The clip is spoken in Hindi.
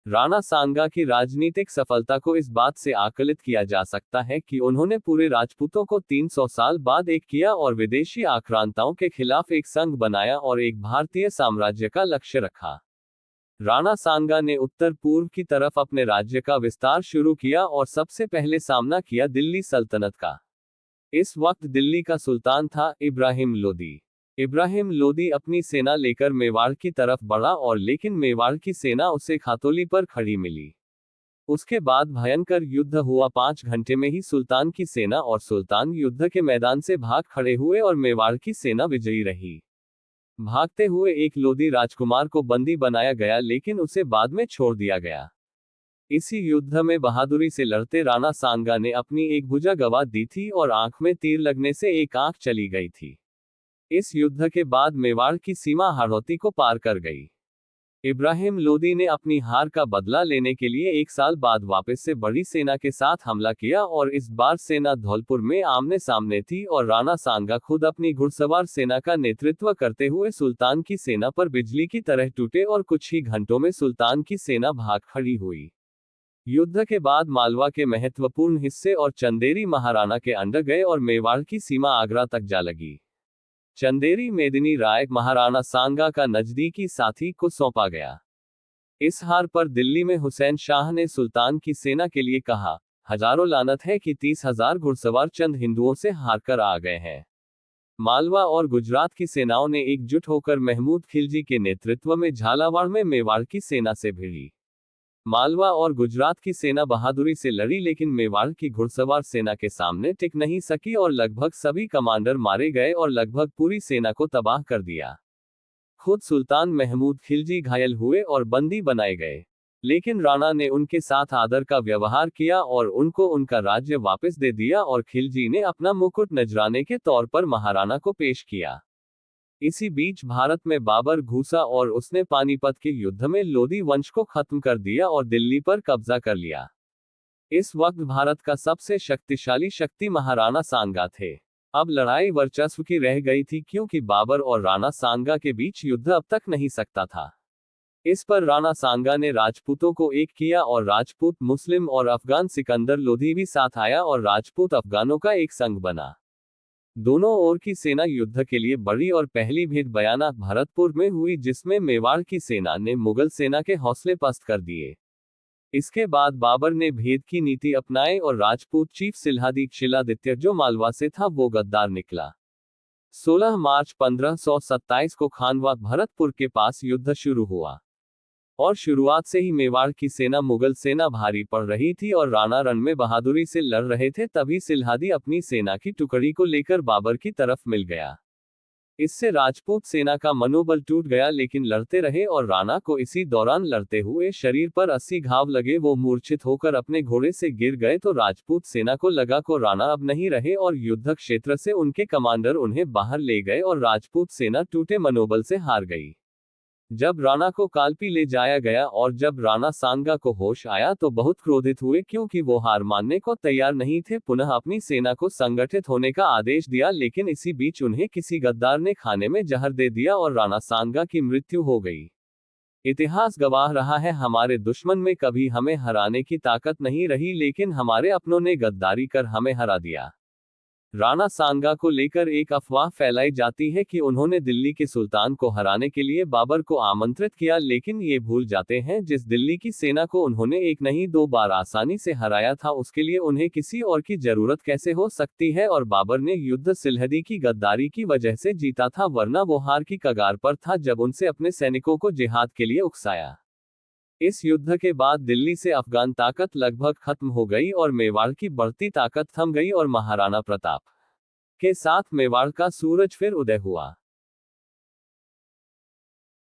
राणा सांगा की राजनीतिक सफलता को इस बात से आकलित किया जा सकता है कि उन्होंने पूरे राजपूतों को 300 साल बाद एक किया और विदेशी आक्रांताओं के खिलाफ एक संघ बनाया और एक भारतीय साम्राज्य का लक्ष्य रखा। राणा सांगा ने उत्तर पूर्व की तरफ अपने राज्य का विस्तार शुरू किया और सबसे पहले सामना किया दिल्ली सल्तनत का। इस वक्त दिल्ली का सुल्तान था इब्राहिम लोदी। इब्राहिम लोदी अपनी सेना लेकर मेवाड़ की तरफ बढ़ा और लेकिन मेवाड़ की सेना उसे खातोली पर खड़ी मिली। उसके बाद भयंकर युद्ध हुआ। 5 घंटे में ही सुल्तान की सेना और सुल्तान युद्ध के मैदान से भाग खड़े हुए और मेवाड़ की सेना विजयी रही। भागते हुए एक लोदी राजकुमार को बंदी बनाया गया लेकिन उसे बाद में छोड़ दिया गया। इसी युद्ध में बहादुरी से लड़ते राणा सांगा ने अपनी एक भुजा गंवा दी थी और आंख में तीर लगने से एक आंख चली गई थी। इस युद्ध के बाद मेवाड़ की सीमा हाड़ौती को पार कर गई। इब्राहिम लोदी ने अपनी हार का बदला लेने के लिए 1 साल बाद वापस से बड़ी सेना के साथ हमला किया और इस बार सेना धौलपुर में आमने सामने थी और राणा सांगा खुद अपनी घुड़सवार सेना का नेतृत्व करते हुए सुल्तान की सेना पर बिजली की तरह टूटे और कुछ ही घंटों में सुल्तान की सेना भाग खड़ी हुई। युद्ध के बाद मालवा के महत्वपूर्ण हिस्से और चंदेरी महाराणा के अंडर गए और मेवाड़ की सीमा आगरा तक जा लगी। चंदेरी मेदिनी राय महाराणा सांगा का नजदीकी साथी को सौंपा गया। इस हार पर दिल्ली में हुसैन शाह ने सुल्तान की सेना के लिए कहा, हजारों लानत है कि 30,000 घुड़सवार चंद हिंदुओं से हारकर आ गए हैं। मालवा और गुजरात की सेनाओं ने एकजुट होकर महमूद खिलजी के नेतृत्व में झालावाड़ में मेवाड़ की सेना से भिड़ी। मालवा और गुजरात की सेना बहादुरी से लड़ी लेकिन मेवाड़ की घुड़सवार सेना के सामने टिक नहीं सकी और लगभग सभी कमांडर मारे गए और लगभग पूरी सेना को तबाह कर दिया। खुद सुल्तान महमूद खिलजी घायल हुए और बंदी बनाए गए, लेकिन राणा ने उनके साथ आदर का व्यवहार किया और उनको उनका राज्य वापस दे दिया और खिलजी ने अपना मुकुट नजराने के तौर पर महाराणा को पेश किया। इसी बीच भारत में बाबर घुसा और उसने पानीपत के युद्ध में लोदी वंश को खत्म कर दिया और दिल्ली पर कब्जा कर लिया। इस वक्त भारत का सबसे शक्तिशाली शक्ति महाराणा सांगा थे। अब लड़ाई वर्चस्व की रह गई थी क्योंकि बाबर और राणा सांगा के बीच युद्ध अब तक नहीं सकता था। इस पर राणा सांगा ने राजपूतों को एक किया और राजपूत मुस्लिम और अफगान सिकंदर लोधी भी साथ आया और राजपूत अफगानों का एक संघ बना। दोनों ओर की सेना युद्ध के लिए बढ़ी और पहली भेंट बयाना भरतपुर में हुई जिसमें मेवाड़ की सेना ने मुगल सेना के हौसले पस्त कर दिए। इसके बाद बाबर ने भेद की नीति अपनाई और राजपूत चीफ सिल्हादी शिलादित्य जो मालवा से था वो गद्दार निकला। 16 मार्च 1527 को खानवा भरतपुर के पास युद्ध शुरू हुआ और शुरुआत से ही मेवाड़ की सेना मुगल सेना भारी पड़ रही थी और राणा रण में बहादुरी से लड़ रहे थे। तभी सिल्हादी अपनी सेना की टुकड़ी को लेकर बाबर की तरफ मिल गया। इससे राजपूत सेना का मनोबल टूट गया लेकिन लड़ते रहे और राणा को इसी दौरान लड़ते हुए शरीर पर 80 घाव लगे। वो मूर्छित होकर अपने घोड़े से गिर गए तो राजपूत सेना को लगा को राणा अब नहीं रहे और युद्ध क्षेत्र से उनके कमांडर उन्हें बाहर ले गए और राजपूत सेना टूटे मनोबल से हार गई। जब राणा को कालपी ले जाया गया और जब राणा सांगा को होश आया तो बहुत क्रोधित हुए क्योंकि वो हार मानने को तैयार नहीं थे। पुनः अपनी सेना को संगठित होने का आदेश दिया लेकिन इसी बीच उन्हें किसी गद्दार ने खाने में जहर दे दिया और राणा सांगा की मृत्यु हो गई। इतिहास गवाह रहा है, हमारे दुश्मन में कभी हमें हराने की ताकत नहीं रही लेकिन हमारे अपनों ने गद्दारी कर हमें हरा दिया। राणा सांगा को लेकर एक अफवाह फैलाई जाती है कि उन्होंने दिल्ली के सुल्तान को हराने के लिए बाबर को आमंत्रित किया लेकिन ये भूल जाते हैं जिस दिल्ली की सेना को उन्होंने एक नहीं 2 बार आसानी से हराया था उसके लिए उन्हें किसी और की जरूरत कैसे हो सकती है। और बाबर ने युद्ध सिल्हदी की गद्दारी की वजह से जीता था, वरना वो हार की कगार पर था जब उनसे अपने सैनिकों को जिहाद के लिए उकसाया। इस युद्ध के बाद दिल्ली से अफगान ताकत लगभग खत्म हो गई और मेवाड़ की बढ़ती ताकत थम गई और महाराणा प्रताप के साथ मेवाड़ का सूरज फिर उदय हुआ।